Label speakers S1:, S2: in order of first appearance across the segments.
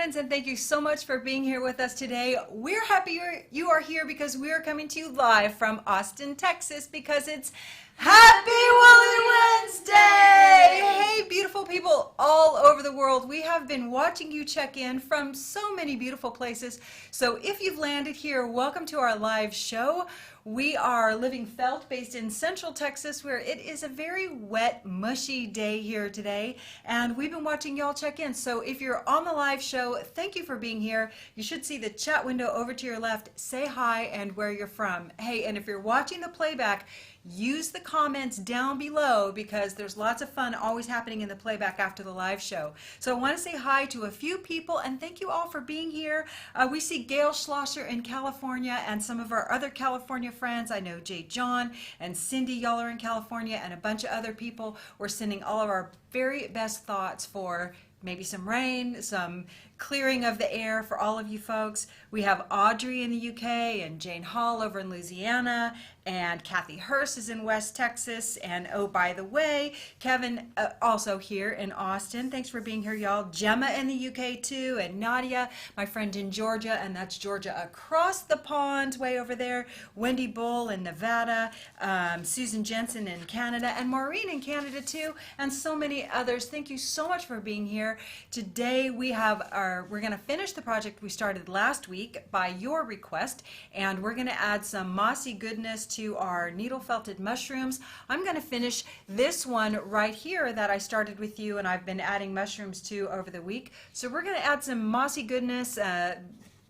S1: friends, and thank you so much for being here with us today. We're happy you are here because we are coming to you live from Austin, Texas, because it's Happy Woolly Wednesday! Hey, beautiful people all over the world. We have been watching you check in from so many beautiful places. So if you've landed here, welcome to our live show. We are living felt based in Central Texas, where it is a very wet, mushy day here today, and we've been watching y'all check in. So if you're on the live show, thank you for being here. You should see the chat window over to your left. Say hi and where you're from. Hey, and if you're watching the playback, use the comments down below because there's lots of fun always happening in the playback after the live show. So I want to say hi to a few people and thank you all for being here. We see Gail Schlosser in California and some of our other California friends. I know Jay John and Cindy, y'all are in California, and a bunch of other people. We're sending all of our very best thoughts for maybe some rain, some clearing of the air for all of you folks. We have Audrey in the UK and Jane Hall over in Louisiana, and Kathy Hurst is in West Texas, and oh, by the way, Kevin also here in Austin. Thanks for being here, y'all. Gemma in the UK too, and Nadia, my friend in Georgia, and that's Georgia across the pond way over there. Wendy Bull in Nevada, Susan Jensen in Canada, and Maureen in Canada too, and so many others. Thank you so much for being here. Today we have we're going to finish the project we started last week by your request, and we're going to add some mossy goodness to our needle felted mushrooms. I'm going to finish this one right here that I started with you and I've been adding mushrooms to over the week. So we're going to add some mossy goodness,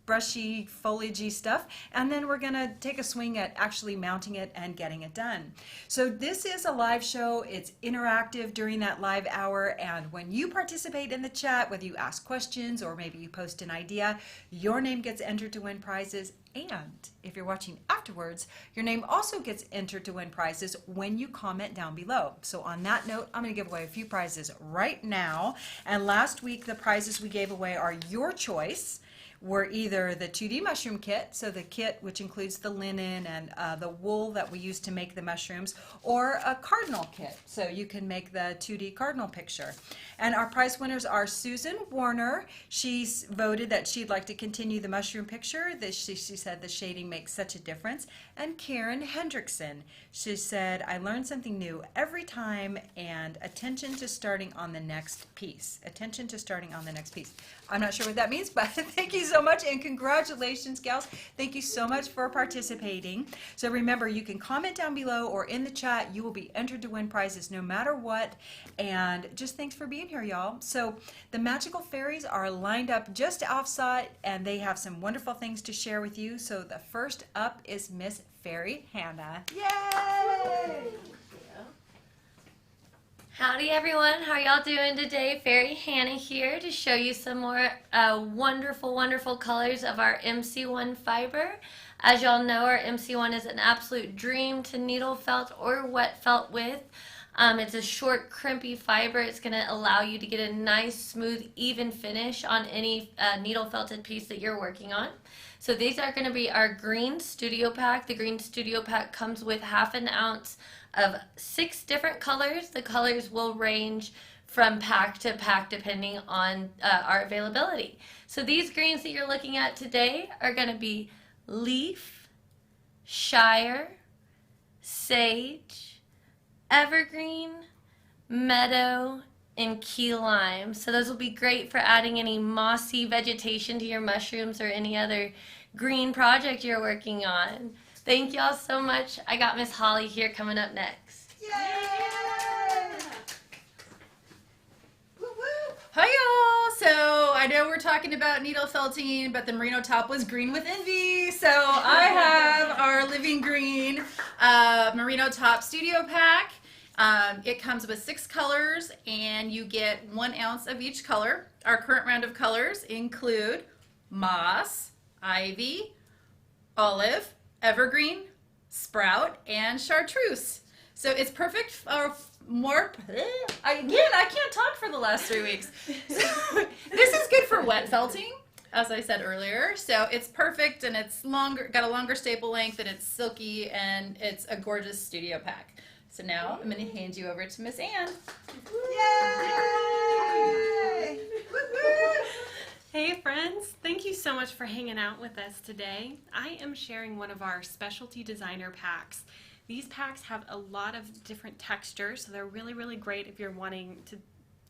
S1: brushy, foliagey stuff, and then we're gonna take a swing at actually mounting it and getting it done. So this is a live show. It's interactive during that live hour, and when you participate in the chat, whether you ask questions or maybe you post an idea, your name gets entered to win prizes. And if you're watching afterwards, your name also gets entered to win prizes when you comment down below. So on that note, I'm going to give away a few prizes right now. And last week, the prizes we gave away are your choice. Were either the 2D mushroom kit, so the kit which includes the linen and the wool that we use to make the mushrooms, or a cardinal kit, so you can make the 2D cardinal picture. And our prize winners are Susan Warner. She's voted that she'd like to continue the mushroom picture. She said the shading makes such a difference. And Karen Hendrickson. She said, I learned something new every time, and attention to starting on the next piece. Attention to starting on the next piece. I'm not sure what that means, but thank you so much, and congratulations, gals. Thank you so much for participating. So remember, you can comment down below or in the chat. You will be entered to win prizes no matter what. And just thanks for being here, y'all. So the magical fairies are lined up just outside, and they have some wonderful things to share with you. So the first up is Miss Fairy Hannah. Yay!
S2: Howdy everyone, how are y'all doing today? Fairy Hannah here to show you some more wonderful colors of our MC1 fiber. As y'all know, our MC1 is an absolute dream to needle felt or wet felt with. It's a short, crimpy fiber. It's going to allow you to get a nice, smooth, even finish on any needle felted piece that you're working on. So these are going to be our green studio pack. The green studio pack comes with ½ an ounce of 6 different colors. The colors will range from pack to pack depending on our availability. So these greens that you're looking at today are going to be leaf, shire, sage, evergreen, meadow, and key lime. So those will be great for adding any mossy vegetation to your mushrooms or any other green project you're working on. Thank y'all so much. I got Miss Holly here coming up next.
S1: Yay! Hi y'all! So I know we're talking about needle felting, but the merino top was green with envy. So I have our living green merino top studio pack. It comes with 6 colors, and you get 1 ounce of each color. Our current round of colors include moss, ivy, olive, evergreen, sprout, and chartreuse. So it's perfect for I can't talk for the last 3 weeks. So this is good for wet felting, as I said earlier. So it's perfect, and it's longer, got a longer staple length, and it's silky, and it's a gorgeous studio pack. So now I'm going to hand you over to Miss Ann.
S3: Yay!
S2: Hey friends.
S3: so much for hanging out with us today. I am sharing one of our specialty designer packs. These packs have a lot of different textures, so they're really, really great if you're wanting to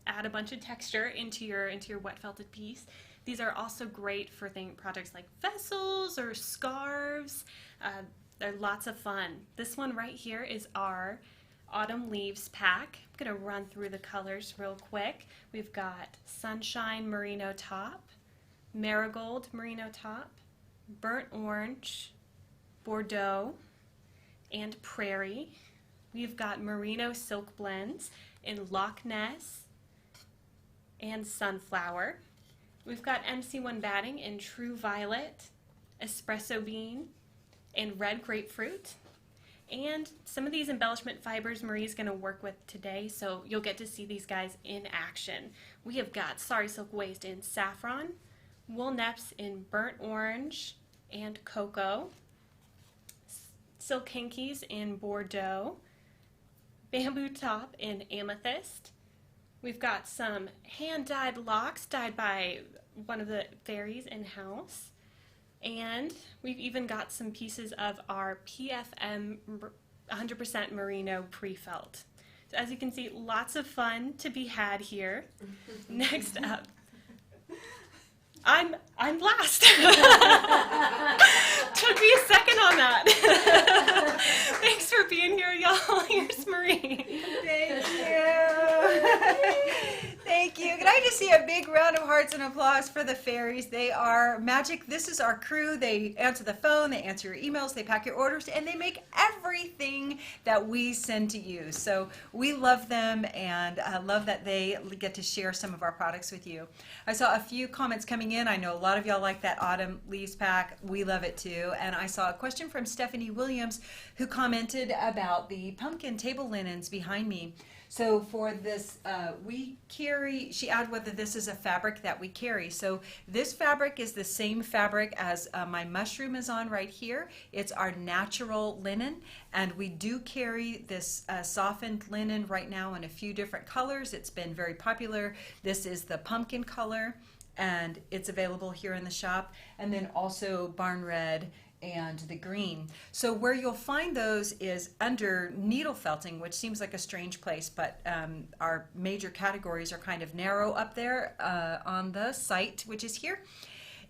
S3: add a bunch of texture into your wet felted piece. These are also great for projects like vessels or scarves. They're lots of fun. This one right here is our Autumn Leaves pack. I'm going to run through the colors real quick. We've got Sunshine Merino Top, Marigold Merino Top, Burnt Orange, Bordeaux, and Prairie. We've got Merino Silk Blends in Loch Ness and Sunflower. We've got MC1 batting in True Violet, Espresso Bean, and Red Grapefruit. And some of these embellishment fibers Marie's going to work with today, so you'll get to see these guys in action. We have got Sari Silk Waist in Saffron, Wool Nepps in Burnt Orange and Cocoa, Silk Hankies in Bordeaux, Bamboo Top in Amethyst. We've got some hand-dyed locks dyed by one of the fairies in-house. And we've even got some pieces of our PFM 100% Merino pre-felt. So as you can see, lots of fun to be had here. Next up, I'm last. Took me a second on that. Thanks for being here, y'all. Here's Marie.
S1: Thank you. Thank you. Can I just see a big round of hearts and applause for the fairies? They are magic. This is our crew. They answer the phone, they answer your emails, they pack your orders, and they make everything that we send to you. So we love them, and I love that they get to share some of our products with you. I saw a few comments coming in. I know a lot of y'all like that Autumn Leaves pack. We love it too. And I saw a question from Stephanie Williams, who commented about the pumpkin table linens behind me. So for this, we carry, she added whether this is a fabric that we carry. So this fabric is the same fabric as my mushroom is on right here. It's our natural linen, and we do carry this softened linen right now in a few different colors. It's been very popular. This is the pumpkin color, and it's available here in the shop. And then also barn red and the green. So where you'll find those is under needle felting, which seems like a strange place, but our major categories are kind of narrow up there on the site, which is here.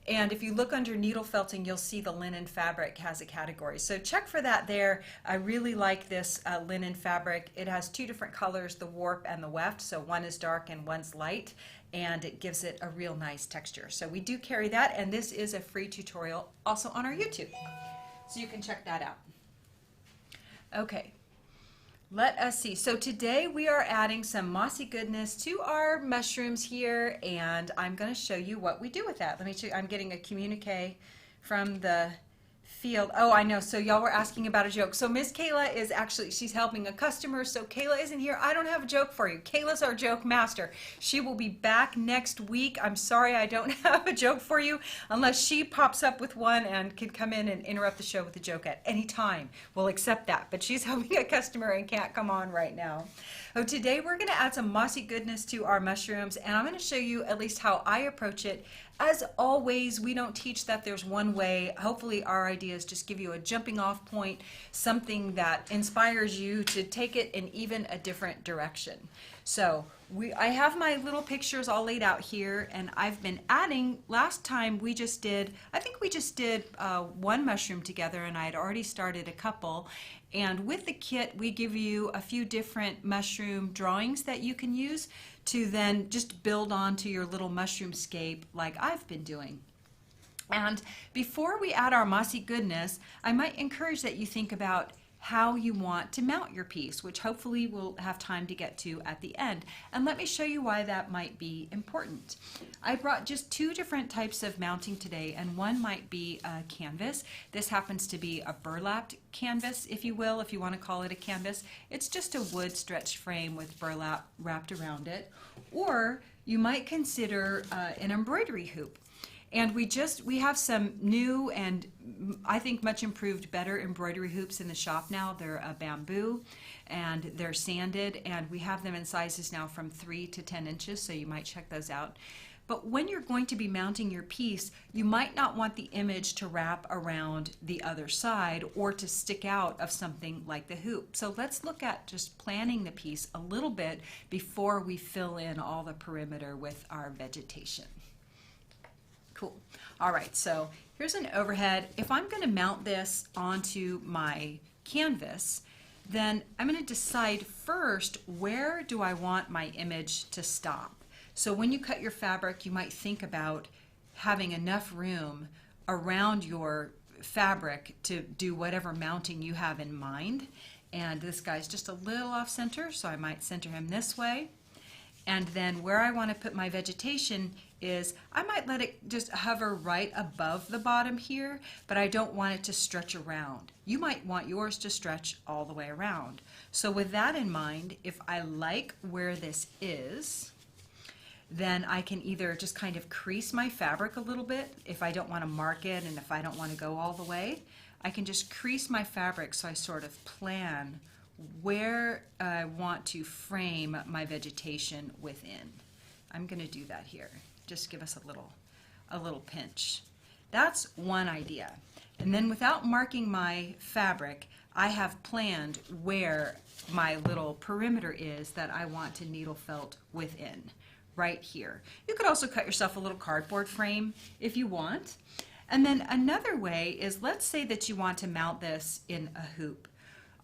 S1: And if you look under needle felting, you'll see the linen fabric has a category. So check for that there. I really like this linen fabric. It has two different colors, the warp and the weft. So one is dark and one's light, and it gives it a real nice texture. So we do carry that, and this is a free tutorial also on our YouTube. So you can check that out. Okay. Let us see. So today we are adding some mossy goodness to our mushrooms here, and I'm going to show you what we do with that. Let me show you. I'm getting a communique from the field. Oh, I know. So y'all were asking about a joke. So Miss Kayla is actually, she's helping a customer. So Kayla isn't here. I don't have a joke for you. Kayla's our joke master. She will be back next week. I'm sorry I don't have a joke for you unless she pops up with one and can come in and interrupt the show with a joke at any time. We'll accept that. But she's helping a customer and can't come on right now. So today we're going to add some mossy goodness to our mushrooms, and I'm going to show you at least how I approach it. As always, we don't teach that there's one way. Hopefully our ideas just give you a jumping off point, something that inspires you to take it in even a different direction. So I have my little pictures all laid out here, and I've been adding. Last time we just did, I think we just did one mushroom together, and I had already started a couple. And with the kit, we give you a few different mushroom drawings that you can use to then just build onto your little mushroom scape like I've been doing. And before we add our mossy goodness, I might encourage that you think about how you want to mount your piece, which hopefully we'll have time to get to at the end. And let me show you why that might be important. I brought just two different types of mounting today, and one might be a canvas. This happens to be a burlapped canvas, if you will, if you want to call it a canvas. It's just a wood stretched frame with burlap wrapped around it. Or you might consider an embroidery hoop. And we have some new and I think much improved, better embroidery hoops in the shop now. They're bamboo and they're sanded, and we have them in sizes now from 3 to 10 inches, so you might check those out. But when you're going to be mounting your piece, you might not want the image to wrap around the other side or to stick out of something like the hoop. So let's look at just planning the piece a little bit before we fill in all the perimeter with our vegetation. Cool. All right, so here's an overhead. If I'm going to mount this onto my canvas, then I'm going to decide first, where do I want my image to stop? So when you cut your fabric, you might think about having enough room around your fabric to do whatever mounting you have in mind. And this guy's just a little off center, so I might center him this way. And then where I want to put my vegetation is, I might let it just hover right above the bottom here, but I don't want it to stretch around. You might want yours to stretch all the way around. So with that in mind, if I like where this is, then I can either just kind of crease my fabric a little bit if I don't want to mark it, and if I don't want to go all the way, I can just crease my fabric so I sort of plan where I want to frame my vegetation within. I'm going to do that here. Just give us a little pinch. That's one idea. And then without marking my fabric, I have planned where my little perimeter is that I want to needle felt within, right here. You could also cut yourself a little cardboard frame if you want. And then another way is, let's say that you want to mount this in a hoop.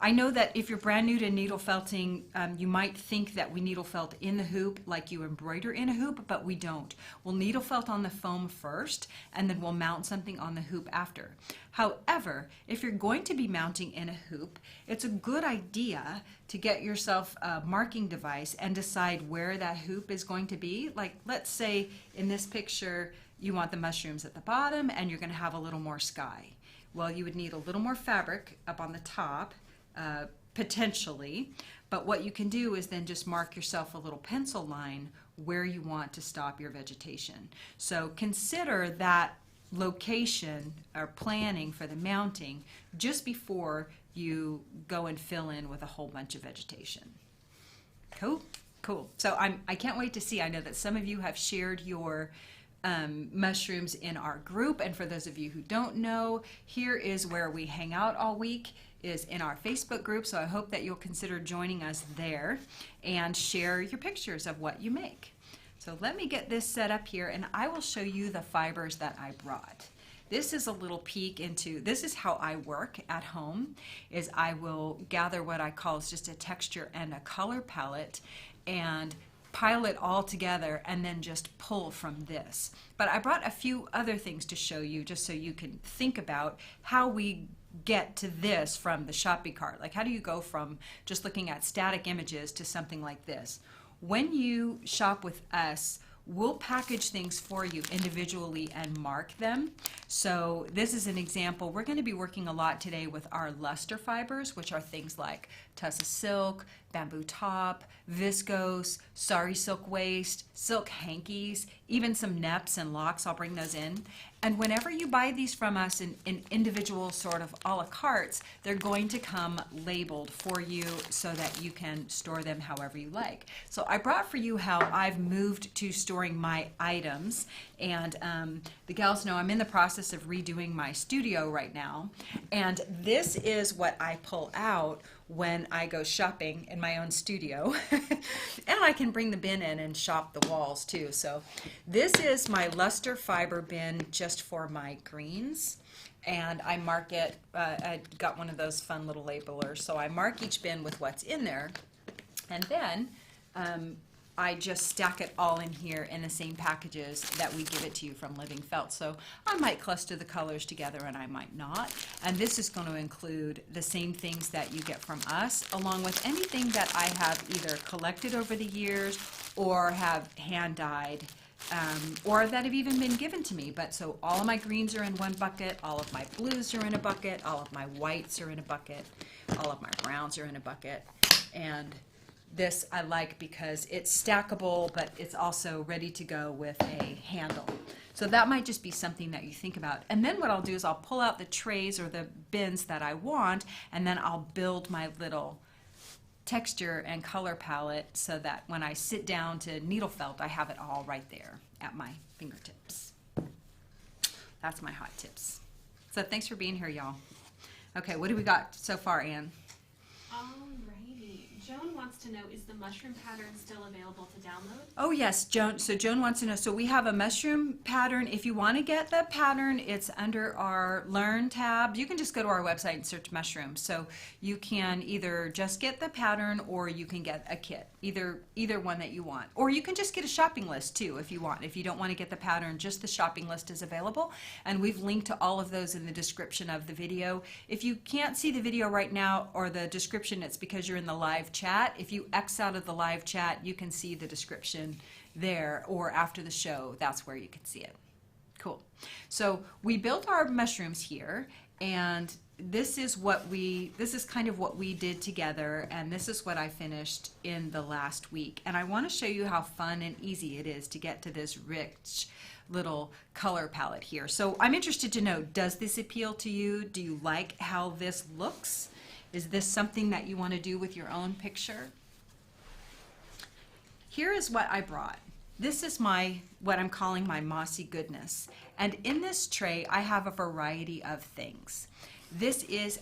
S1: I know that if you're brand new to needle felting, you might think that we needle felt in the hoop like you embroider in a hoop, but we don't. We'll needle felt on the foam first, and then we'll mount something on the hoop after. However, if you're going to be mounting in a hoop, it's a good idea to get yourself a marking device and decide where that hoop is going to be. Like, let's say in this picture, you want the mushrooms at the bottom and you're going to have a little more sky. Well, you would need a little more fabric up on the top, potentially, but what you can do is then just mark yourself a little pencil line where you want to stop your vegetation. So consider that location or planning for the mounting just before you go and fill in with a whole bunch of vegetation. Cool? Cool. So I can't wait to see. I know that some of you have shared your mushrooms in our group, and for those of you who don't know, here is where we hang out all week, is in our Facebook group, so I hope that you'll consider joining us there and share your pictures of what you make. So let me get this set up here, and I will show you the fibers that I brought. This is a little peek into, this is how I work at home, is I will gather what I call just a texture and a color palette and pile it all together and then just pull from this. But I brought a few other things to show you just so you can think about how we get to this from the shopping cart. Like, how do you go from just looking at static images to something like this? When you shop with us, we'll package things for you individually and mark them. So this is an example. We're going to be working a lot today with our luster fibers, which are things like tussah silk, bamboo top, viscose, sari silk waist, silk hankies, even some nepps and locks. I'll bring those in. And whenever you buy these from us in individual sort of a la cartes, they're going to come labeled for you so that you can store them however you like. So I brought for you how I've moved to storing my items. And the gals know I'm in the process of redoing my studio right now. And this is what I pull out when I go shopping in my own studio. And I can bring the bin in and shop the walls too. So this is my luster fiber bin just for my greens. And I mark it, I got one of those fun little labelers. So I mark each bin with what's in there. And then I just stack it all in here in the same packages that we give it to you from Living Felt. So I might cluster the colors together and I might not. And this is going to include the same things that you get from us, along with anything that I have either collected over the years or have hand dyed, or that have even been given to me. But so all of my greens are in one bucket, all of my blues are in a bucket, all of my whites are in a bucket, all of my browns are in a bucket. And this I like because it's stackable, but it's also ready to go with a handle. So that might just be something that you think about. And then what I'll do is I'll pull out the trays or the bins that I want, and then I'll build my little texture and color palette so that when I sit down to needle felt, I have it all right there at my fingertips. That's my hot tips. So thanks for being here, y'all. Okay, what do we got so far, Anne?
S3: Alrighty. Joan wants to know, is the mushroom pattern still available to download?
S1: Oh yes, Joan. So Joan wants to know, so we have a mushroom pattern. If you want to get the pattern, it's under our Learn tab. You can just go to our website and search mushroom. So you can either just get the pattern or you can get a kit, either one that you want. Or you can just get a shopping list too if you want. If you don't want to get the pattern, just the shopping list is available. And we've linked to all of those in the description of the video. If you can't see the video right now or the description, it's because you're in the live chat. If you X out of the live chat, you can see the description there, or after the show, that's where you can see it. Cool. So we built our mushrooms here, and this is kind of what we did together, and this is what I finished in the last week. And I want to show you how fun and easy it is to get to this rich little color palette here. So I'm interested to know, does this appeal to you? Do you like how this looks? Is this something that you want to do with your own picture? Here is what I brought. This is what I'm calling my mossy goodness. And in this tray, I have a variety of things. This is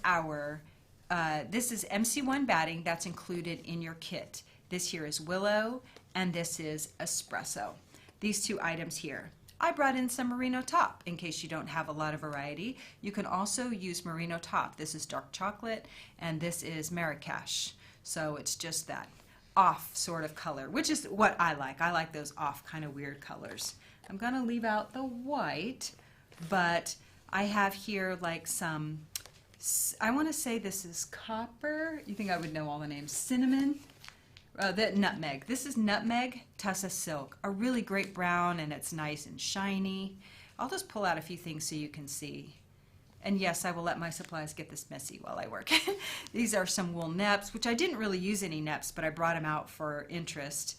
S1: this is MC1 batting that's included in your kit. This here is willow, and this is espresso. These two items here. I brought in some merino top in case you don't have a lot of variety. You can also use merino top. This is dark chocolate, and this is Marrakesh. So it's just that off sort of color, which is what I like. I like those off kind of weird colors. I'm gonna leave out the white, but I have here like some, I wanna say this is copper. You think I would know all the names. Cinnamon. The nutmeg. This is nutmeg tussah silk, a really great brown, and it's nice and shiny. I'll just pull out a few things so you can see. And yes, I will let my supplies get this messy while I work. These are some wool nepps, which I didn't really use any nepps, but I brought them out for interest.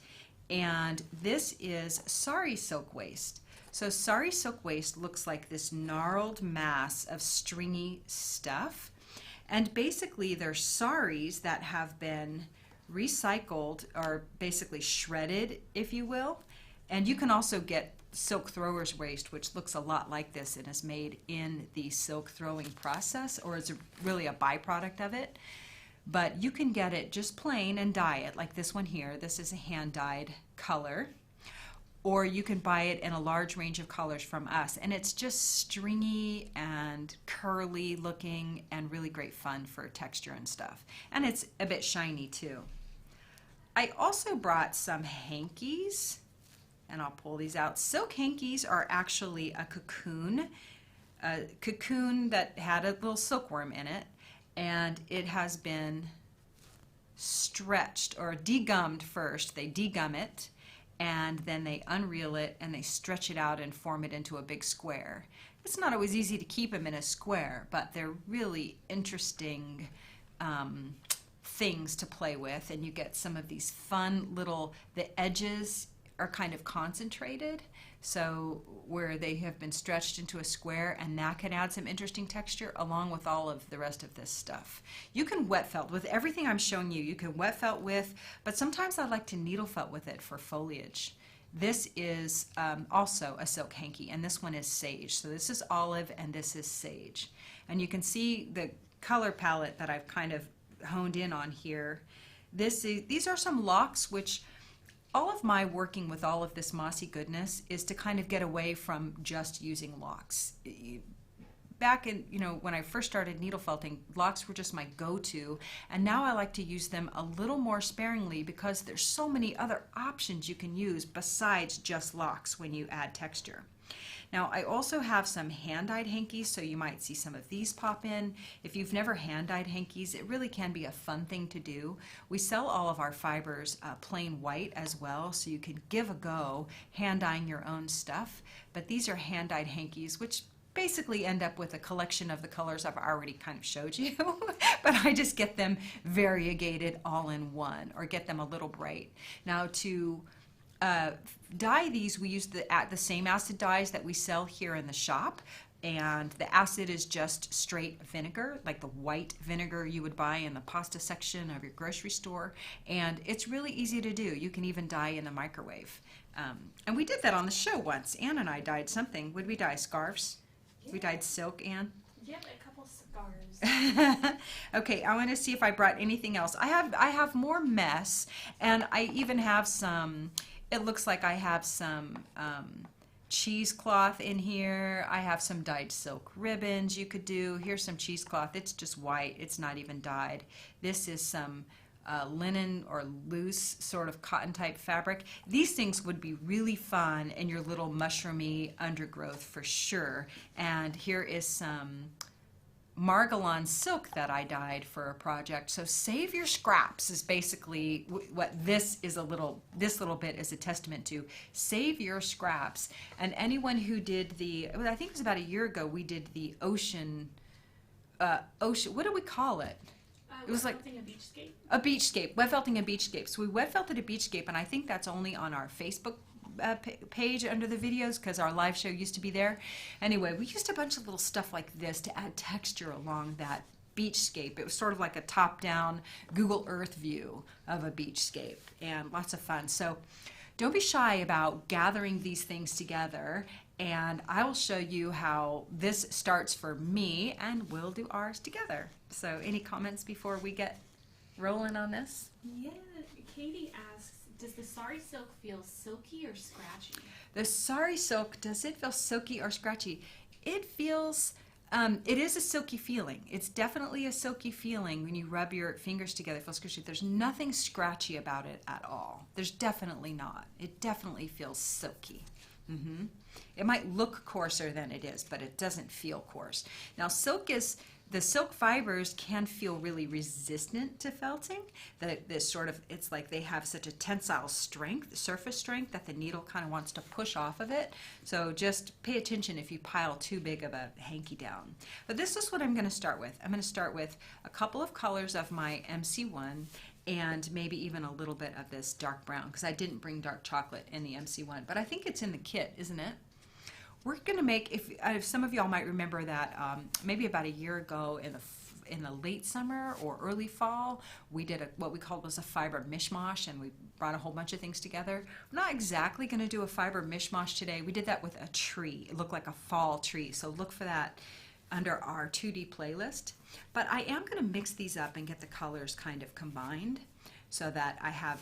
S1: And this is sari silk waste. So sari silk waste looks like this gnarled mass of stringy stuff. And basically they're saris that have been recycled, or basically shredded, if you will. And you can also get silk throwers waste, which looks a lot like this and is made in the silk throwing process, or is really a byproduct of it. But you can get it just plain and dye it, like this one here. This is a hand-dyed color. Or you can buy it in a large range of colors from us, and it's just stringy and curly looking and really great fun for texture and stuff. And it's a bit shiny too. I also brought some hankies, and I'll pull these out. Silk hankies are actually a cocoon that had a little silkworm in it, and it has been stretched or degummed first. They degum it, and then they unreel it, and they stretch it out and form it into a big square. It's not always easy to keep them in a square, but they're really interesting things to play with, and you get some of these fun little, the edges are kind of concentrated, so where they have been stretched into a square, and that can add some interesting texture along with all of the rest of this stuff. You can wet felt with everything I'm showing you. You can wet felt with, but sometimes I like to needle felt with it for foliage. This is also a silk hanky, and this one is sage. So this is olive and this is sage. And you can see the color palette that I've kind of honed in on here. These are some locks, which all of my working with all of this mossy goodness is to kind of get away from just using locks. Back in, when I first started needle felting, locks were just my go-to, and now I like to use them a little more sparingly because there's so many other options you can use besides just locks when you add texture. Now, I also have some hand-dyed hankies, so you might see some of these pop in. If you've never hand-dyed hankies, it really can be a fun thing to do. We sell all of our fibers plain white as well, so you can give a go hand-dyeing your own stuff. But these are hand-dyed hankies, which basically end up with a collection of the colors I've already kind of showed you, but I just get them variegated all in one, or get them a little bright. Now, to dye these, we use the same acid dyes that we sell here in the shop, and the acid is just straight vinegar, like the white vinegar you would buy in the pasta section of your grocery store. And it's really easy to do. You can even dye in the microwave. And we did that on the show once. Ann and I dyed something. Would we dye scarves? Yeah. We dyed silk, Ann?
S3: Yep, a couple scarves.
S1: Okay, I want to see if I brought anything else. I have more mess, and I even have some, it looks like I have some cheesecloth in here. I have some dyed silk ribbons you could do. Here's some cheesecloth. It's just white. It's not even dyed. This is some linen or loose sort of cotton type fabric. These things would be really fun in your little mushroomy undergrowth for sure. And here is some Margalon silk that I dyed for a project. So save your scraps is basically what this little bit is a testament to. Save your scraps. And anyone who did I think it was about a year ago, we did the ocean, what do we call it? It was like
S3: a beachscape.
S1: A beachscape, wet felting a beachscape. So we wet felted a beachscape, and I think that's only on our Facebook page under the videos because our live show used to be there. Anyway, we used a bunch of little stuff like this to add texture along that beachscape. It was sort of like a top-down Google Earth view of a beachscape, and lots of fun. So don't be shy about gathering these things together, and I will show you how this starts for me, and we'll do ours together. So any comments before we get rolling on this?
S3: Yeah, Katie asks, does the sari silk feel silky or scratchy?
S1: The sari silk, does it feel silky or scratchy? It feels, it is a silky feeling. It's definitely a silky feeling when you rub your fingers together. It feels scratchy. There's nothing scratchy about it at all. There's definitely not. It definitely feels silky. It might look coarser than it is, but it doesn't feel coarse. Now, the silk fibers can feel really resistant to felting. It's like they have such a tensile strength, surface strength, that the needle kind of wants to push off of it. So just pay attention if you pile too big of a hanky down. But this is what I'm going to start with. I'm going to start with a couple of colors of my MC1 and maybe even a little bit of this dark brown, because I didn't bring dark chocolate in the MC1, but I think it's in the kit, isn't it? We're going to make, if some of y'all might remember that maybe about a year ago in the late summer or early fall, we did what we called was a fiber mishmash, and we brought a whole bunch of things together. I'm not exactly going to do a fiber mishmash today. We did that with a tree. It looked like a fall tree, so look for that under our 2D playlist. But I am going to mix these up and get the colors kind of combined so that I have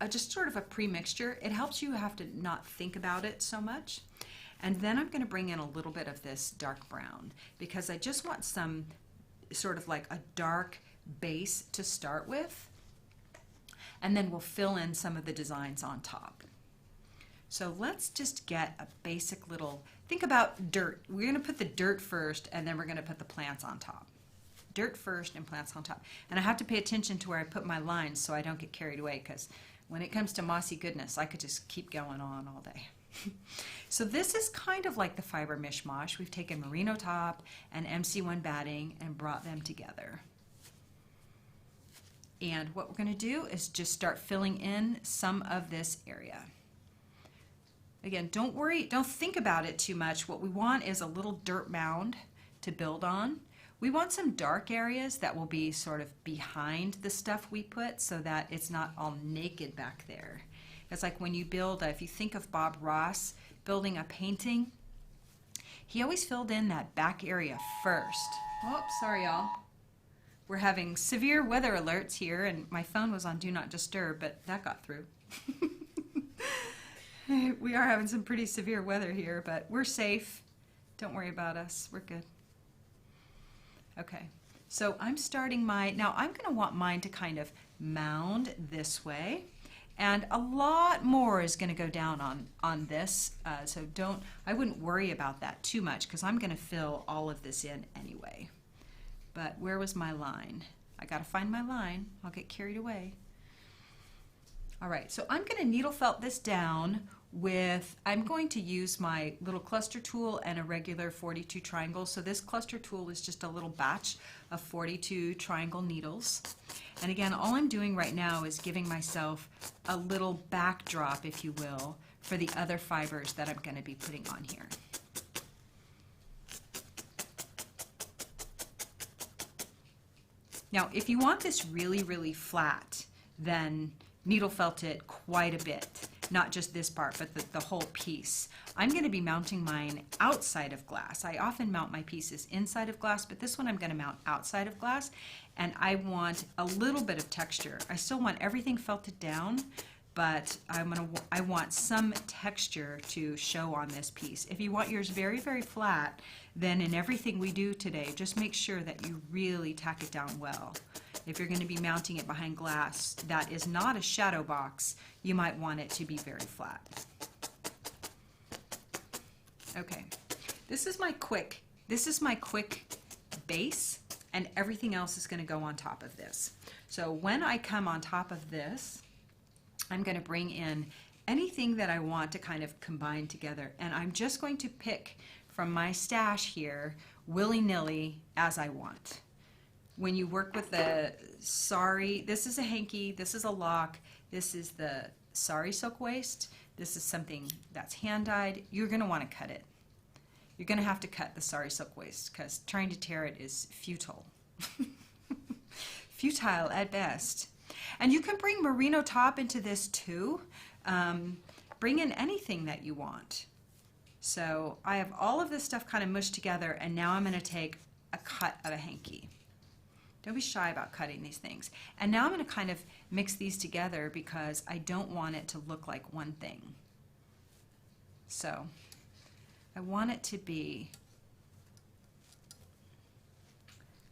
S1: just sort of a pre-mixture. It helps you have to not think about it so much. And then I'm going to bring in a little bit of this dark brown because I just want some sort of like a dark base to start with. And then we'll fill in some of the designs on top. So let's just get a basic little, think about dirt. We're going to put the dirt first, and then we're going to put the plants on top. Dirt first and plants on top. And I have to pay attention to where I put my lines so I don't get carried away, because when it comes to mossy goodness, I could just keep going on all day. So this is kind of like the fiber mishmash. We've taken merino top and MC1 batting and brought them together. And what we're going to do is just start filling in some of this area. Again, don't worry, don't think about it too much. What we want is a little dirt mound to build on. We want some dark areas that will be sort of behind the stuff we put so that it's not all naked back there. It's like when you build, if you think of Bob Ross building a painting, he always filled in that back area first. Oh, sorry y'all. We're having severe weather alerts here, and my phone was on Do Not Disturb, but that got through. We are having some pretty severe weather here, but we're safe. Don't worry about us. We're good. Okay, so I'm starting now I'm going to want mine to kind of mound this way, and a lot more is going to go down on this, so I wouldn't worry about that too much because I'm going to fill all of this in anyway. But where was my line? I got to find my line. I'll get carried away. All right, so I'm going to needle felt this down I'm going to use my little cluster tool and a regular 42 triangle. So this cluster tool is just a little batch of 42 triangle needles. And again, all I'm doing right now is giving myself a little backdrop, if you will, for the other fibers that I'm going to be putting on here. Now, if you want this really, really flat, then needle felt it quite a bit. Not just this part, but the whole piece. I'm going to be mounting mine outside of glass. I often mount my pieces inside of glass, but this one I'm going to mount outside of glass. And I want a little bit of texture. I still want everything felted down, but I want some texture to show on this piece. If you want yours very, very flat, then in everything we do today, just make sure that you really tack it down well. If you're going to be mounting it behind glass that is not a shadow box, you might want it to be very flat. Okay, this is my quick base, and everything else is going to go on top of this. So when I come on top of this, I'm going to bring in anything that I want to kind of combine together, and I'm just going to pick from my stash here willy-nilly as I want. When you work with the sari, this is a hanky, this is a lock, this is the sari silk waist, this is something that's hand-dyed, you're going to want to cut it. You're going to have to cut the sari silk waist because trying to tear it is futile. Futile at best. And you can bring merino top into this too. Bring in anything that you want. So I have all of this stuff kind of mushed together, and now I'm going to take a cut of a hanky. Don't be shy about cutting these things. And now I'm going to kind of mix these together because I don't want it to look like one thing. So I want it to be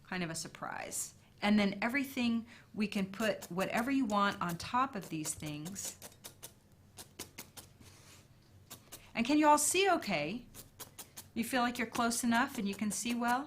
S1: kind of a surprise. And then everything, we can put whatever you want on top of these things. And can you all see okay? You feel like you're close enough and you can see well?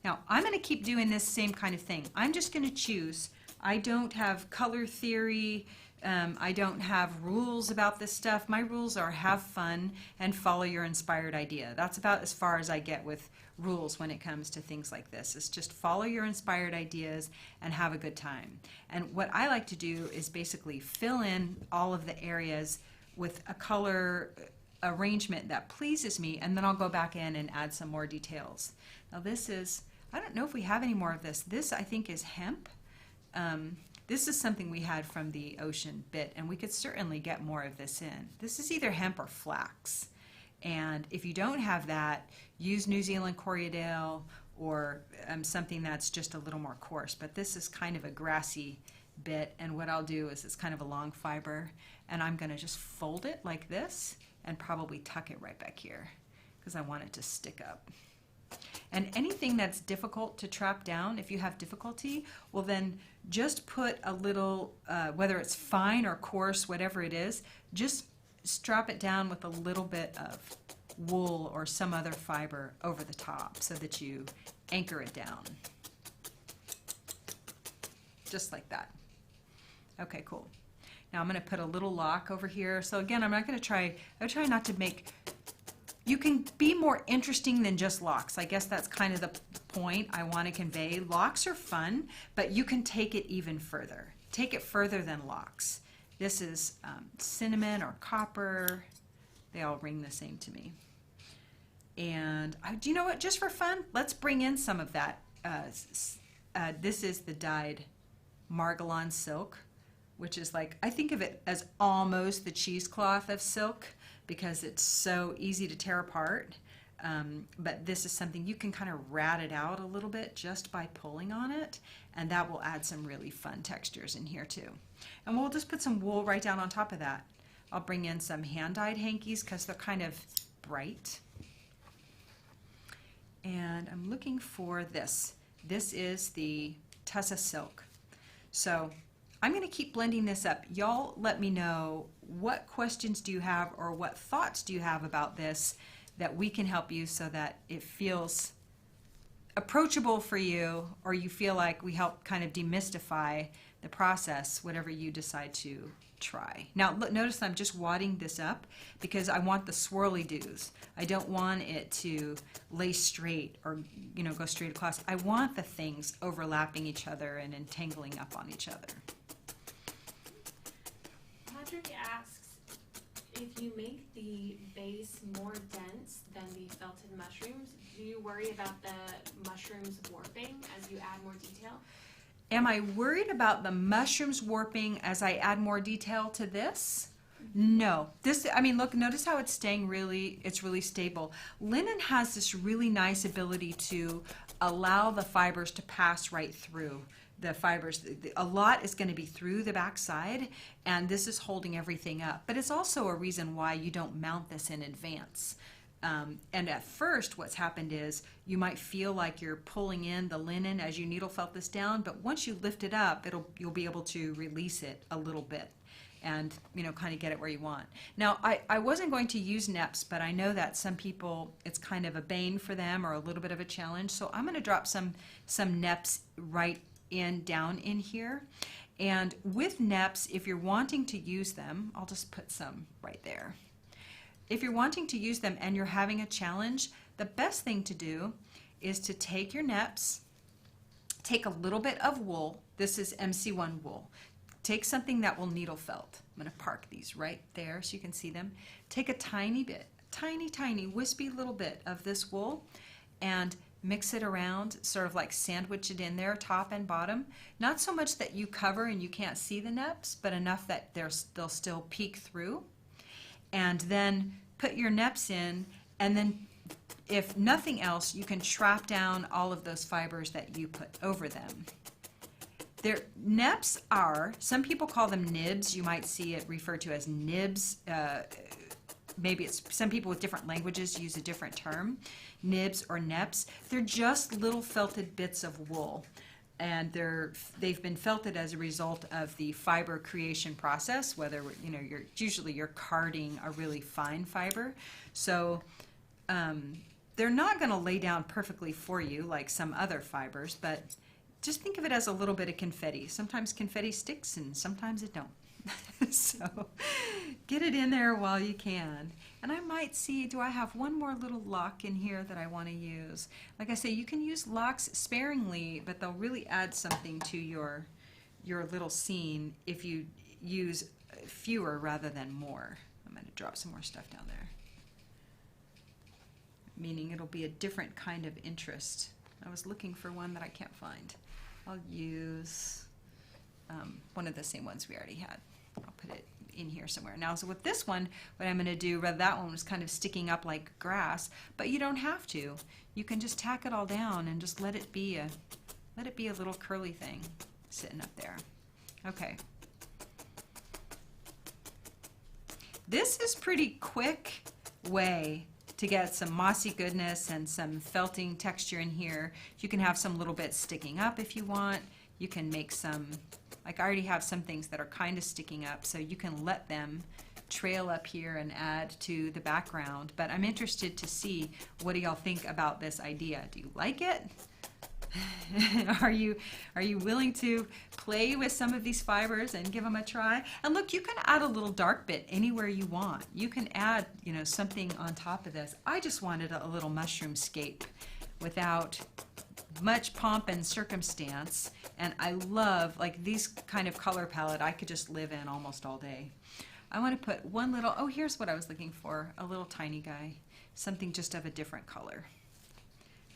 S1: Now, I'm going to keep doing this same kind of thing. I'm just going to choose. I don't have color theory. I don't have rules about this stuff. My rules are have fun and follow your inspired idea. That's about as far as I get with rules when it comes to things like this. It's just follow your inspired ideas and have a good time. And what I like to do is basically fill in all of the areas with a color arrangement that pleases me, and then I'll go back in and add some more details. Now this is, I don't know if we have any more of this. This I think is hemp. This is something we had from the ocean bit, and we could certainly get more of this in. This is either hemp or flax. And if you don't have that, use New Zealand Corriedale or something that's just a little more coarse. But this is kind of a grassy bit, and what I'll do is it's kind of a long fiber, and I'm going to just fold it like this and probably tuck it right back here because I want it to stick up. And anything that's difficult to trap down, if you have difficulty, well then just put a little, whether it's fine or coarse, whatever it is, just strap it down with a little bit of wool or some other fiber over the top so that you anchor it down. Just like that. Okay, cool. Now I'm going to put a little lock over here. So again, I'm try not to make, you can be more interesting than just locks. I guess that's kind of the point I want to convey. Locks are fun, but you can take it even further. Take it further than locks. This is cinnamon or copper. They all ring the same to me. And do you know what? Just for fun, let's bring in some of that. This is the dyed Margalon silk, which is like, I think of it as almost the cheesecloth of silk because it's so easy to tear apart. But this is something you can kind of rat it out a little bit just by pulling on it, and that will add some really fun textures in here too. And we'll just put some wool right down on top of that. I'll bring in some hand-dyed hankies because they're kind of bright. And I'm looking for this. This is the tussah silk. So I'm going to keep blending this up. Y'all let me know what questions do you have or what thoughts do you have about this that we can help you so that it feels approachable for you, or you feel like we help kind of demystify the process, whatever you decide to try. Now look, notice I'm just wadding this up because I want the swirly doos. I don't want it to lay straight or go straight across. I want the things overlapping each other and entangling up on each other.
S3: Patrick asks If you make the base more dense than the felted mushrooms, do you worry about the mushrooms warping as you add more detail?
S1: Am I worried about the mushrooms warping as I add more detail to this? No. This, I mean, look, notice how it's staying it's really stable. Linen has this really nice ability to allow the fibers to pass right through. The fibers, a lot is going to be through the backside, and this is holding everything up. But it's also a reason why you don't mount this in advance. And at first, what's happened is you might feel like you're pulling in the linen as you needle felt this down, but once you lift it up, you'll be able to release it a little bit and, you know, kind of get it where you want. Now, I wasn't going to use nepps, but I know that some people, it's kind of a bane for them or a little bit of a challenge, so I'm going to drop some nepps right down in here. And with nepps, if you're wanting to use them, I'll just put some right there. If you're wanting to use them and you're having a challenge, the best thing to do is to take your nepps, take a little bit of wool. This is MC1 wool. Take something that will needle felt. I'm going to park these right there so you can see them. Take a tiny bit, tiny, wispy little bit of this wool and mix it around, sort of like sandwich it in there, top and bottom. Not so much that you cover and you can't see the nepps, but enough that they'll still peek through. And then put your nepps in, and then if nothing else, you can trap down all of those fibers that you put over them. Their nepps are, some people call them nibs. You might see it referred to as nibs. Maybe it's, some people with different languages use a different term, nibs or nepps. They're just little felted bits of wool, and they've been felted as a result of the fiber creation process, whether, you know, you're carding a really fine fiber. So they're not going to lay down perfectly for you like some other fibers, but just think of it as a little bit of confetti. Sometimes confetti sticks and sometimes it don't. So get it in there while you can. And I might see, do I have one more little lock in here that I want to use? Like I say, you can use locks sparingly, but they'll really add something to your little scene if you use fewer rather than more. I'm going to drop some more stuff down there. Meaning it'll be a different kind of interest. I was looking for one that I can't find. I'll use one of the same ones we already had. I'll put it in here somewhere. Now, so with this one, what I'm going to do, rather that one was kind of sticking up like grass, but you don't have to. You can just tack it all down and just let it be a little curly thing sitting up there. Okay. This is pretty quick way to get some mossy goodness and some felting texture in here. You can have some little bits sticking up if you want. You can make some, like I already have some things that are kind of sticking up, so you can let them trail up here and add to the background. But I'm interested to see, what do y'all think about this idea? Do you like it? Are you willing to play with some of these fibers and give them a try? And look, you can add a little dark bit anywhere you want. You can add, you know, something on top of this. I just wanted a little mushroom scape without much pomp and circumstance, and I love, like, these kind of color palette I could just live in almost all day. I want to put one little, oh, here's what I was looking for, a little tiny guy, something just of a different color.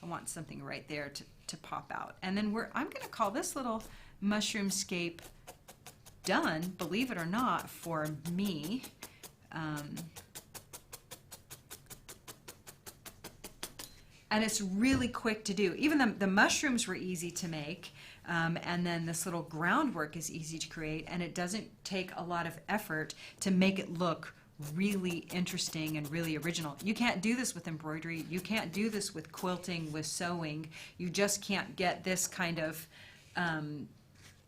S1: I want something right there to pop out. And then I'm going to call this little mushroom scape done, believe it or not, for me. And it's really quick to do. Even the mushrooms were easy to make, and then this little groundwork is easy to create, and it doesn't take a lot of effort to make it look really interesting and really original. You can't do this with embroidery. You can't do this with quilting, with sewing. You just can't get this kind of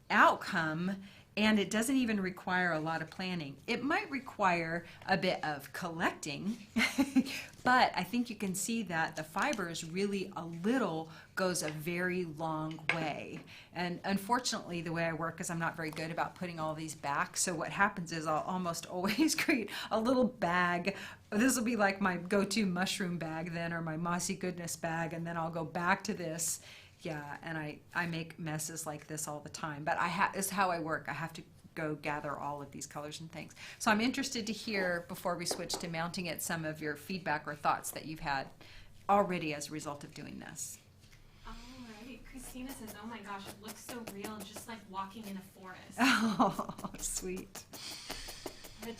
S1: outcome, and it doesn't even require a lot of planning. It might require a bit of collecting, but I think you can see that the fibers really goes a very long way. And unfortunately, the way I work is I'm not very good about putting all these back, so what happens is I'll almost always create a little bag. This will be like my go-to mushroom bag then, or my mossy goodness bag, and then I'll go back to this. Yeah, and I make messes like this all the time, but this is how I work. I have to go gather all of these colors and things. So I'm interested to hear, before we switch to mounting it, some of your feedback or thoughts that you've had already as a result of doing this.
S3: Alrighty, Christina says, oh my gosh, it looks so real, just like walking in a forest.
S1: Oh, sweet.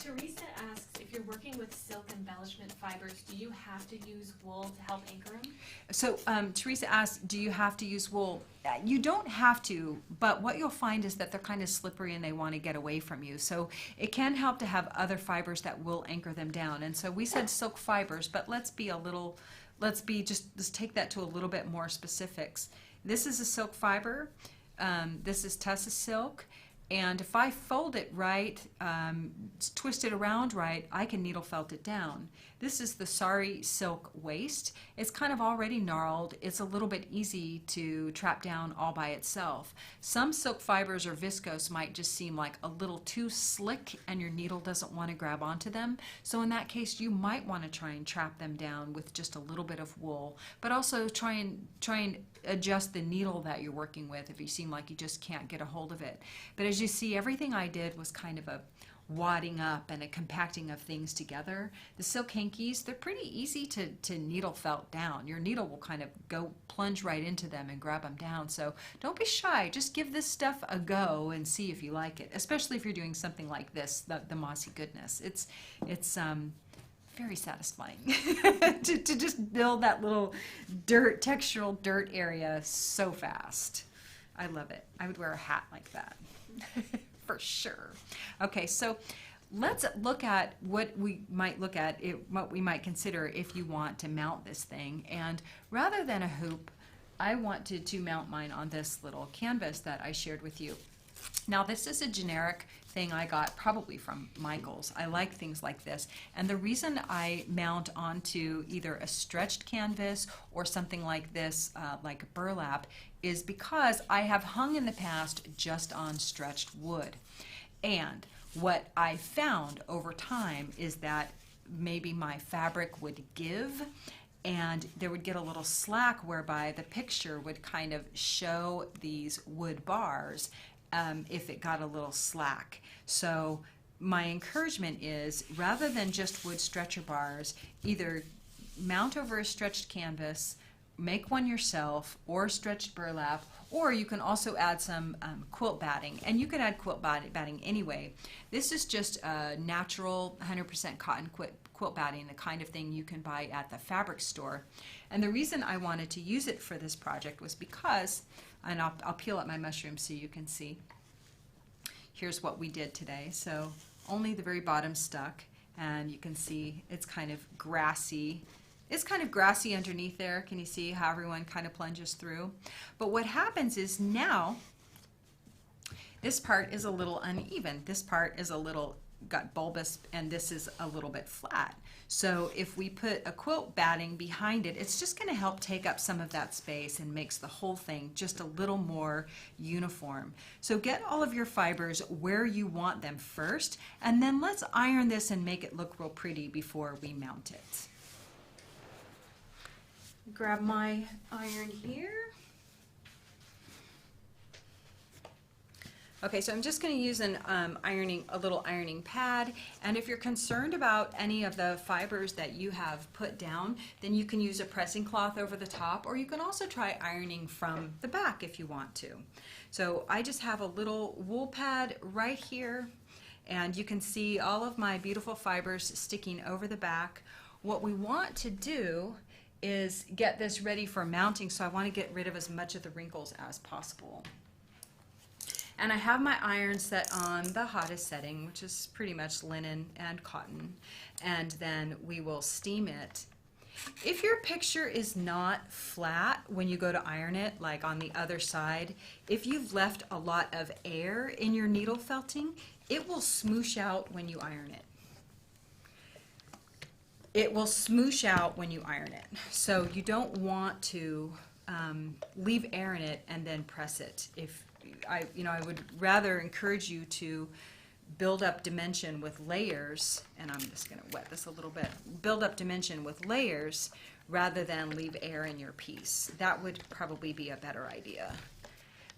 S3: Teresa asks, if you're working with silk embellishment fibers, do you have to use wool to help anchor them?
S1: So Teresa asked, do you have to use wool? You don't have to, but what you'll find is that they're kind of slippery and they want to get away from you. So it can help to have other fibers that will anchor them down. And so we said silk fibers, but let's take that to a little bit more specifics. This is a silk fiber. This is tussah silk. And if I fold it right, twist it around right, I can needle felt it down. This is the sari silk waist. It's kind of already gnarled. It's a little bit easy to trap down all by itself. Some silk fibers or viscose might just seem like a little too slick and your needle doesn't want to grab onto them. So in that case, you might want to try and trap them down with just a little bit of wool, but also try and adjust the needle that you're working with if you seem like you just can't get a hold of it. But as you see, everything I did was kind of a wadding up and a compacting of things together. The silk hankies, they're pretty easy to needle felt down. Your needle will kind of go plunge right into them and grab them down. So don't be shy. Just give this stuff a go and see if you like it, especially if you're doing something like this, the mossy goodness. It's very satisfying to just build that little textural dirt area so fast. I love it. I would wear a hat like that for sure. Okay, so let's look at what we might consider if you want to mount this thing. And rather than a hoop, I wanted to mount mine on this little canvas that I shared with you. Now this is a generic thing I got probably from Michael's. I like things like this, and the reason I mount onto either a stretched canvas or something like this, like burlap, is because I have hung in the past just on stretched wood. And what I found over time is that maybe my fabric would give and there would get a little slack whereby the picture would kind of show these wood bars if it got a little slack. So my encouragement is, rather than just wood stretcher bars, either mount over a stretched canvas, make one yourself, or stretched burlap, or you can also add some quilt batting, and you can add quilt batting anyway. This is just a natural 100% cotton quilt batting, the kind of thing you can buy at the fabric store. And the reason I wanted to use it for this project was because, and I'll peel up my mushroom so you can see. Here's what we did today. So only the very bottom stuck, and you can see it's kind of grassy. It's kind of grassy underneath there. Can you see how everyone kind of plunges through? But what happens is now this part is a little uneven. This part is a little got bulbous, and this is a little bit flat. So if we put a quilt batting behind it, it's just going to help take up some of that space and makes the whole thing just a little more uniform. So get all of your fibers where you want them first, and then let's iron this and make it look real pretty before we mount it. Grab my iron here. Okay, so I'm just going to use a little ironing pad, and if you're concerned about any of the fibers that you have put down, then you can use a pressing cloth over the top, or you can also try ironing from the back if you want to. So I just have a little wool pad right here, and you can see all of my beautiful fibers sticking over the back. What we want to do is get this ready for mounting, so I want to get rid of as much of the wrinkles as possible. And I have my iron set on the hottest setting, which is pretty much linen and cotton, and then we will steam it. If your picture is not flat when you go to iron it, like on the other side, if you've left a lot of air in your needle felting, it will smoosh out when you iron it. It will smoosh out when you iron it. So you don't want to leave air in it and then press it. I would rather encourage you to build up dimension with layers, and I'm just going to wet this a little bit, build up dimension with layers rather than leave air in your piece. That would probably be a better idea.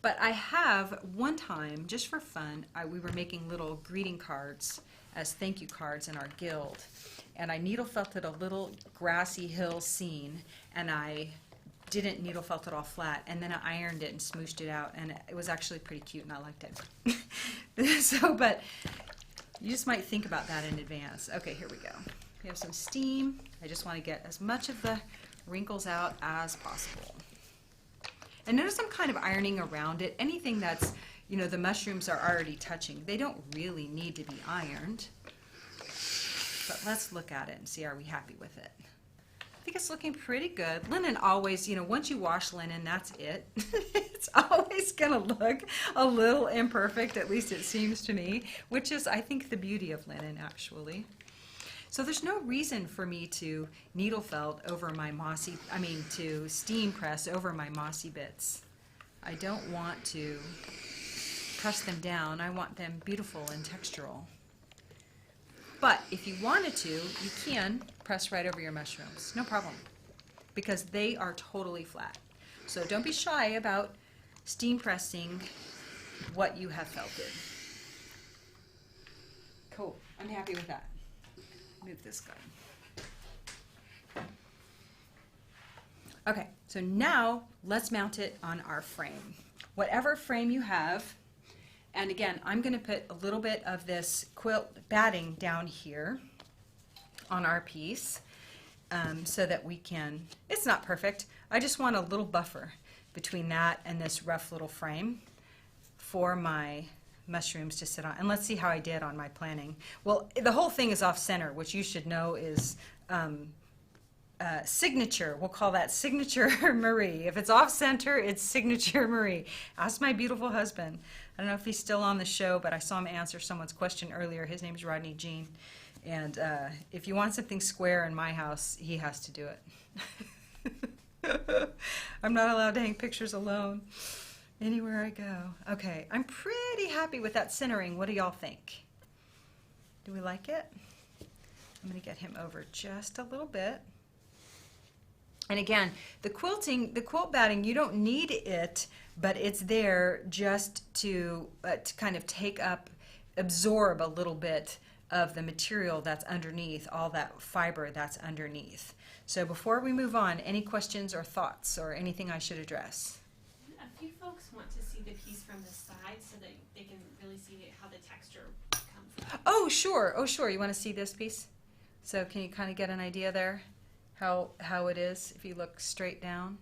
S1: But I have one time, just for fun, we were making little greeting cards as thank you cards in our guild. And I needle felted a little grassy hill scene, and I didn't needle felt it all flat, and then I ironed it and smooshed it out, and it was actually pretty cute, and I liked it. So, but you just might think about that in advance. Okay, here we go. We have some steam. I just want to get as much of the wrinkles out as possible. And notice I'm kind of ironing around it. Anything that's, you know, the mushrooms are already touching, they don't really need to be ironed. But let's look at it and see, are we happy with it? I think it's looking pretty good. Linen always, you know, once you wash linen, that's it. It's always gonna look a little imperfect, at least it seems to me, which is, I think, the beauty of linen, actually. So there's no reason for me to needle felt over my mossy, to steam press over my mossy bits. I don't want to press them down. I want them beautiful and textural. But if you wanted to, you can press right over your mushrooms, no problem, because they are totally flat. So don't be shy about steam pressing what you have felted. Cool, I'm happy with that. Move this guy. Okay, so now let's mount it on our frame. Whatever frame you have, and again, I'm going to put a little bit of this quilt batting down here on our piece so that we can, it's not perfect, I just want a little buffer between that and this rough little frame for my mushrooms to sit on. And let's see how I did on my planning. Well, the whole thing is off center, which you should know is signature. We'll call that signature Marie. If it's off center, it's signature Marie. Ask my beautiful husband. I don't know if he's still on the show, but I saw him answer someone's question earlier. His name's Rodney Jean. And if you want something square in my house, he has to do it. I'm not allowed to hang pictures alone anywhere I go. Okay, I'm pretty happy with that centering. What do y'all think? Do we like it? I'm going to get him over just a little bit. And again, the quilt batting, you don't need it, but it's there just to kind of absorb a little bit of the material that's underneath, all that fiber that's underneath. So before we move on, any questions or thoughts or anything I should address?
S3: A few folks want to see the piece from the side so that they can really see how the texture comes out.
S1: Oh, sure. Oh, sure. You want to see this piece? So can you kind of get an idea there how it is if you look straight down?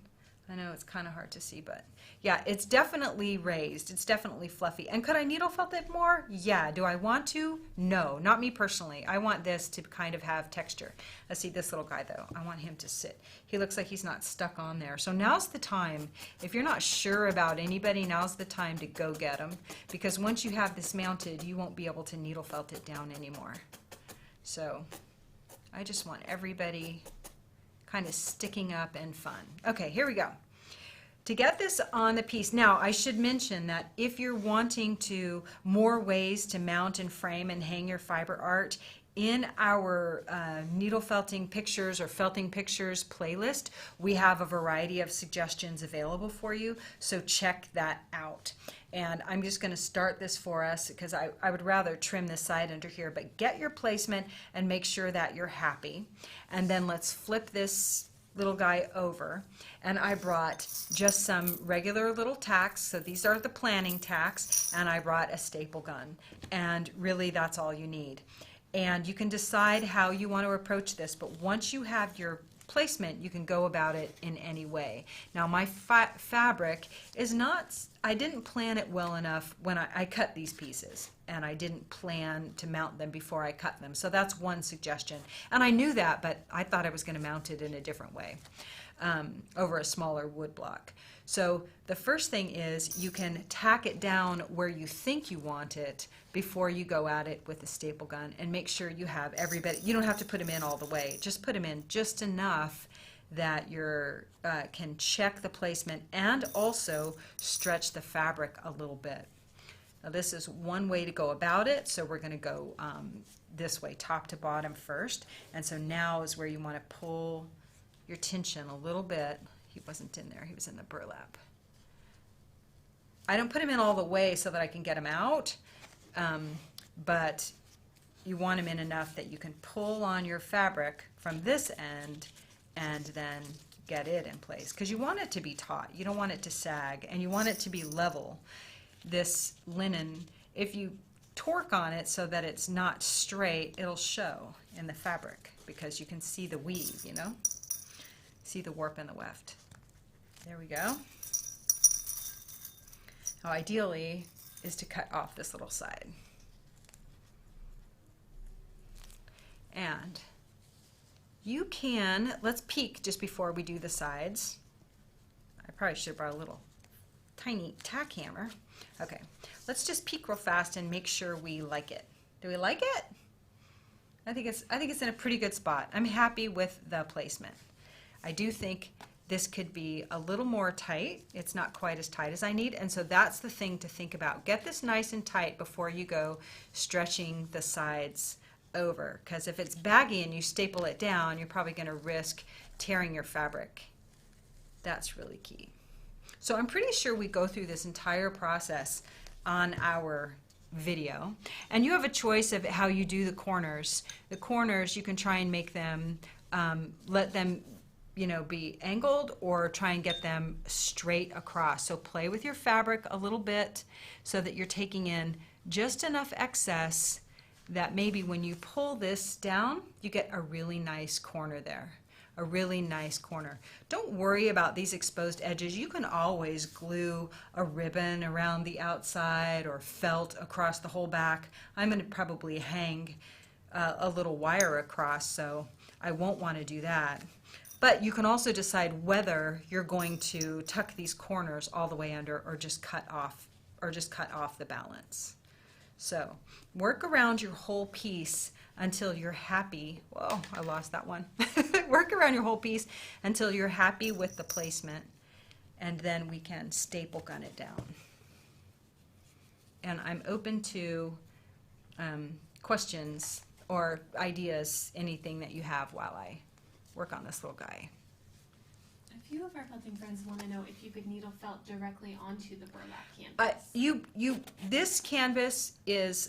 S1: I know it's kind of hard to see, but yeah, it's definitely raised. It's definitely fluffy. And could I needle felt it more? Yeah. Do I want to? No, not me personally. I want this to kind of have texture. Let's see this little guy though. I want him to sit. He looks like he's not stuck on there. So now's the time. If you're not sure about anybody, now's the time to go get them, because once you have this mounted, you won't be able to needle felt it down anymore. So I just want everybody kind of sticking up and fun. Okay, here we go. To get this on the piece, now I should mention that if you're wanting more ways to mount and frame and hang your fiber art, in our needle felting pictures or felting pictures playlist, we have a variety of suggestions available for you, so check that out. And I'm just going to start this for us because I would rather trim this side under here, but get your placement and make sure that you're happy. And then let's flip this little guy over, and I brought just some regular little tacks, so these are the planning tacks, and I brought a staple gun, and really that's all you need. And you can decide how you want to approach this, but once you have your placement, you can go about it in any way. Now my fabric is not, I didn't plan it well enough when I cut these pieces, and I didn't plan to mount them before I cut them. So that's one suggestion. And I knew that, but I thought I was going to mount it in a different way over a smaller wood block. So the first thing is you can tack it down where you think you want it before you go at it with a staple gun, and make sure you have everybody, you don't have to put them in all the way, just put them in just enough that you can check the placement and also stretch the fabric a little bit. Now this is one way to go about it, so we're going to go this way, top to bottom first. And so now is where you want to pull your tension a little bit. He wasn't in there, he was in the burlap. I don't put them in all the way so that I can get them out, but you want them in enough that you can pull on your fabric from this end and then get it in place, because you want it to be taut. You don't want it to sag, and you want it to be level. This linen, if you torque on it so that it's not straight, it'll show in the fabric because you can see the weave, you know? See the warp and the weft. There we go. Now, ideally is to cut off this little side. And you can, let's peek just before we do the sides. I probably should have brought a little tiny tack hammer. Okay, let's just peek real fast and make sure we like it. Do we like it? I think it's in a pretty good spot. I'm happy with the placement. I do think this could be a little more tight. It's not quite as tight as I need, and so that's the thing to think about. Get this nice and tight before you go stretching the sides over, because if it's baggy and you staple it down, you're probably going to risk tearing your fabric. That's really key. So I'm pretty sure we go through this entire process on our video, and you have a choice of how you do the corners. The corners, you can try and make them, let them, you know, be angled, or try and get them straight across. So play with your fabric a little bit so that you're taking in just enough excess that maybe when you pull this down, you get a really nice corner there. A really nice corner. Don't worry about these exposed edges. You can always glue a ribbon around the outside or felt across the whole back. I'm going to probably hang a little wire across, so I won't want to do that. But you can also decide whether you're going to tuck these corners all the way under or just cut off the balance. So work around your whole piece until you're happy. Whoa, I lost that one. Work around your whole piece until you're happy with the placement, and then we can staple gun it down. And I'm open to questions or ideas, anything that you have while I work on this little guy.
S3: A few of our felting friends want to know if you could needle felt directly onto the burlap canvas.
S1: This canvas is,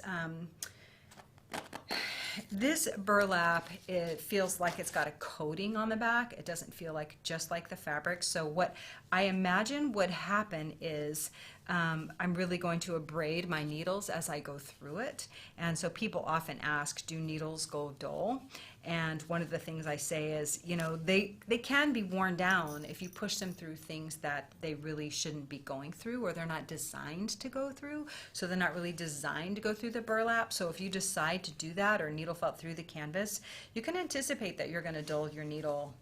S1: this burlap, it feels like it's got a coating on the back. It doesn't feel like just like the fabric. So what I imagine would happen is I'm really going to abrade my needles as I go through it. And so people often ask, do needles go dull? And one of the things I say is, you know, they can be worn down if you push them through things that they really shouldn't be going through, or they're not designed to go through. So they're not really designed to go through the burlap. So if you decide to do that or needle felt through the canvas, you can anticipate that you're going to dull your needle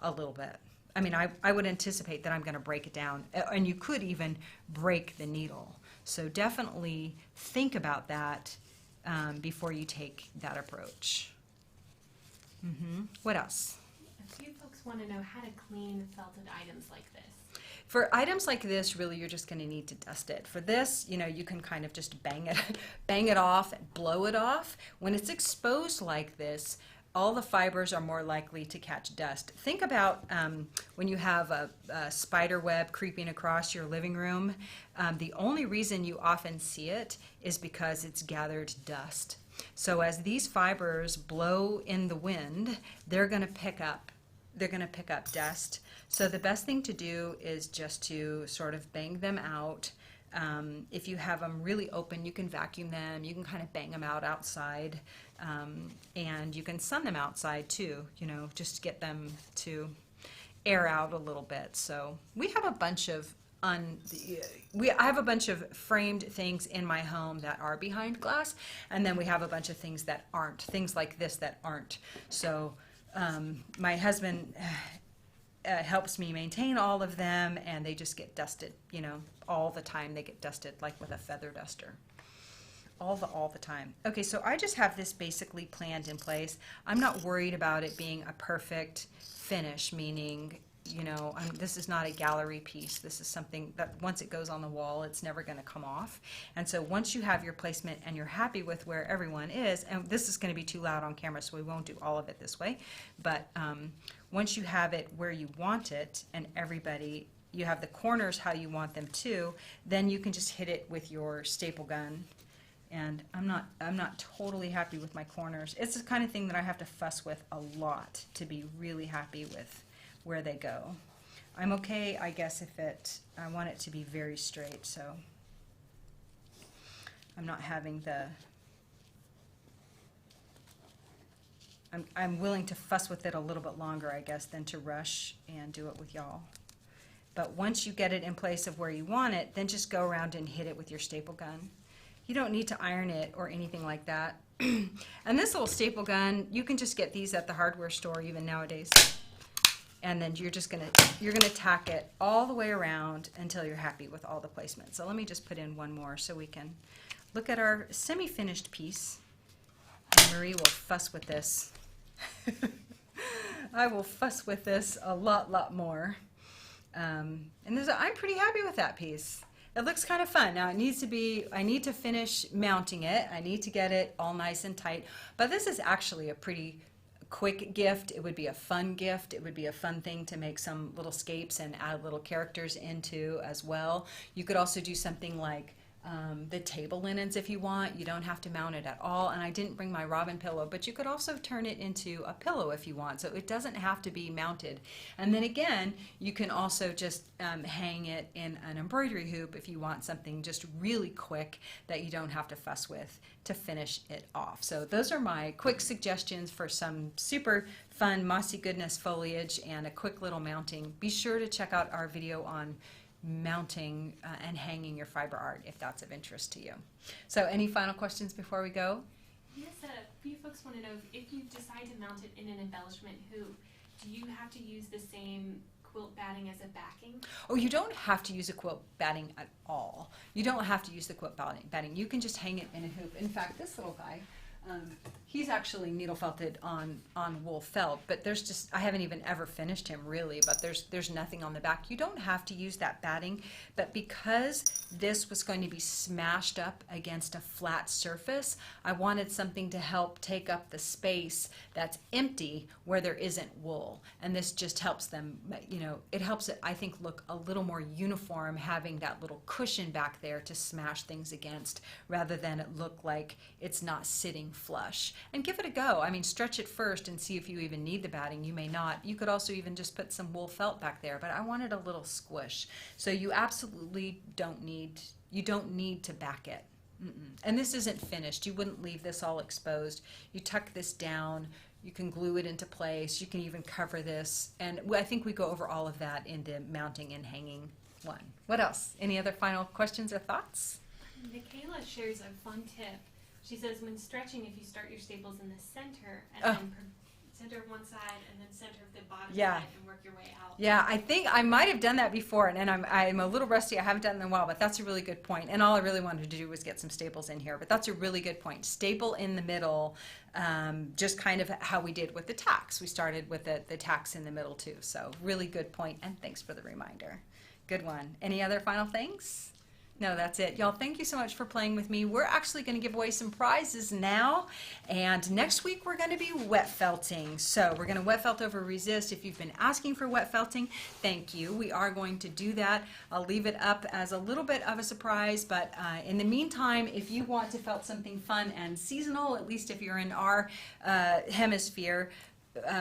S1: a little bit. I mean, I would anticipate that I'm going to break it down, and you could even break the needle. So definitely think about that before you take that approach. What else?
S3: A few folks want to know how to clean felted items like this.
S1: For items like this, really, you're just going to need to dust it. For this, you know, you can kind of just bang it off, blow it off. When it's exposed like this, all the fibers are more likely to catch dust. Think about when you have a spider web creeping across your living room. The only reason you often see it is because it's gathered dust. So as these fibers blow in the wind, they're going to pick up dust. So the best thing to do is just to sort of bang them out. If you have them really open, you can vacuum them. You can kind of bang them out outside, and you can sun them outside too, you know, just to get them to air out a little bit. So we have a bunch of I have a bunch of framed things in my home that are behind glass, and then we have a bunch of things that aren't, things like this that aren't. So my husband helps me maintain all of them, and they just get dusted, you know, all the time. They get dusted like with a feather duster. All the time. Okay, so I just have this basically planned in place. I'm not worried about it being a perfect finish, meaning, you know, this is not a gallery piece. This is something that once it goes on the wall, it's never going to come off. And so once you have your placement and you're happy with where everyone is, and this is going to be too loud on camera, so we won't do all of it this way, but once you have it where you want it and everybody you have the corners how you want them too, then you can just hit it with your staple gun. And I'm not totally happy with my corners. It's the kind of thing that I have to fuss with a lot to be really happy with where they go. I'm okay, I guess, if I want it to be very straight, so I'm not having I'm willing to fuss with it a little bit longer, I guess, than to rush and do it with y'all. But once you get it in place of where you want it, then just go around and hit it with your staple gun. You don't need to iron it or anything like that. And this little staple gun, you can just get these at the hardware store even nowadays. And then you're gonna tack it all the way around until you're happy with all the placement. So let me just put in one more so we can look at our semi-finished piece. And Marie will fuss with this. I will fuss with this a lot more. And I'm pretty happy with that piece. It looks kind of fun. Now I need to finish mounting it. I need to get it all nice and tight. But this is actually a pretty quick gift. It would be a fun gift. It would be a fun thing to make some little scapes and add little characters into as well. You could also do something like the table linens if you want. You don't have to mount it at all. And I didn't bring my robin pillow, but you could also turn it into a pillow if you want. So it doesn't have to be mounted. And then again, you can also just hang it in an embroidery hoop if you want something just really quick that you don't have to fuss with to finish it off. So those are my quick suggestions for some super fun mossy goodness foliage and a quick little mounting. Be sure to check out our video on mounting and hanging your fiber art if that's of interest to you. So any final questions before we go?
S3: Yes, a few folks want to know if you decide to mount it in an embellishment hoop, do you have to use the same quilt batting as a backing?
S1: Oh, you don't have to use a quilt batting at all. You don't have to use the quilt batting. You can just hang it in a hoop. In fact, this little guy, he's actually needle felted on wool felt, but I haven't even ever finished him really, but there's nothing on the back. You don't have to use that batting, but because this was going to be smashed up against a flat surface, I wanted something to help take up the space that's empty where there isn't wool. And this just helps them, it helps it, I think, look a little more uniform, having that little cushion back there to smash things against, rather than it look like it's not sitting flush. And give it a go. I mean, stretch it first and see if you even need the batting. You may not. You could also even just put some wool felt back there, but I wanted a little squish. So you absolutely don't need to back it. And this isn't finished. You wouldn't leave this all exposed. You tuck this down. You can glue it into place. You can even cover this. And I think we go over all of that in the mounting and hanging one. What else? Any other final questions or thoughts?
S3: Michaela shares a fun tip. She says when stretching, if you start your staples in the center and then center of one side and then center of the bottom side and work your way out.
S1: Yeah, I think I might have done that before, and I'm a little rusty. I haven't done it in a while, but that's a really good point. And all I really wanted to do was get some staples in here, but that's a really good point. Staple in the middle, just kind of how we did with the tacks. We started with the tacks in the middle too, so really good point, and thanks for the reminder. Good one. Any other final things? No, that's it. Y'all, thank you so much for playing with me. We're actually going to give away some prizes now, and next week we're going to be wet felting. So we're going to wet felt over resist. If you've been asking for wet felting, thank you. We are going to do that. I'll leave it up as a little bit of a surprise, but in the meantime, if you want to felt something fun and seasonal, at least if you're in our hemisphere,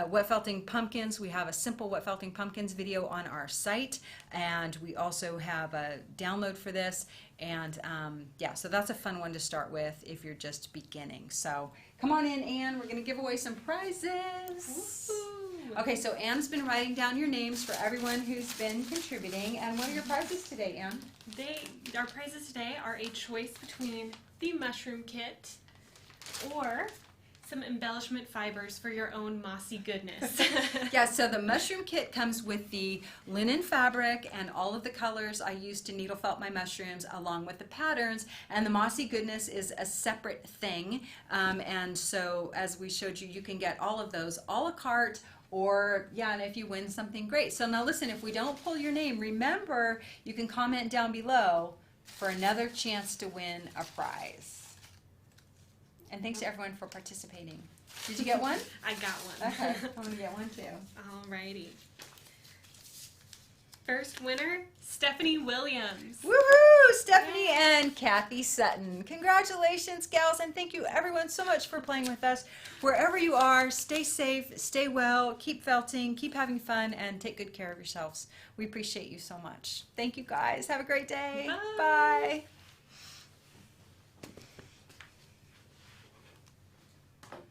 S1: wet felting pumpkins. We have a simple wet felting pumpkins video on our site, and we also have a download for this, and yeah, so that's a fun one to start with if you're just beginning. So come on in, Anne. We're going to give away some prizes. Woo-hoo. Okay, so Anne's been writing down your names for everyone who's been contributing. And what are your prizes today, Anne?
S3: Our prizes today are a choice between the mushroom kit or some embellishment fibers for your own mossy goodness.
S1: Yeah, so the mushroom kit comes with the linen fabric and all of the colors I used to needle felt my mushrooms, along with the patterns, and the mossy goodness is a separate thing. And so as we showed you, you can get all of those a la carte, or yeah, and if you win something great. So now listen, if we don't pull your name, remember you can comment down below for another chance to win a prize. And thanks to everyone for participating. Did you get one?
S3: I got one.
S1: Okay, I'm going to get one too.
S3: Alrighty. First winner, Stephanie Williams.
S1: Woohoo! Stephanie and Kathy Sutton. Congratulations, gals, and thank you everyone so much for playing with us. Wherever you are, stay safe, stay well, keep felting, keep having fun, and take good care of yourselves. We appreciate you so much. Thank you guys. Have a great day.
S3: Bye.
S1: Bye.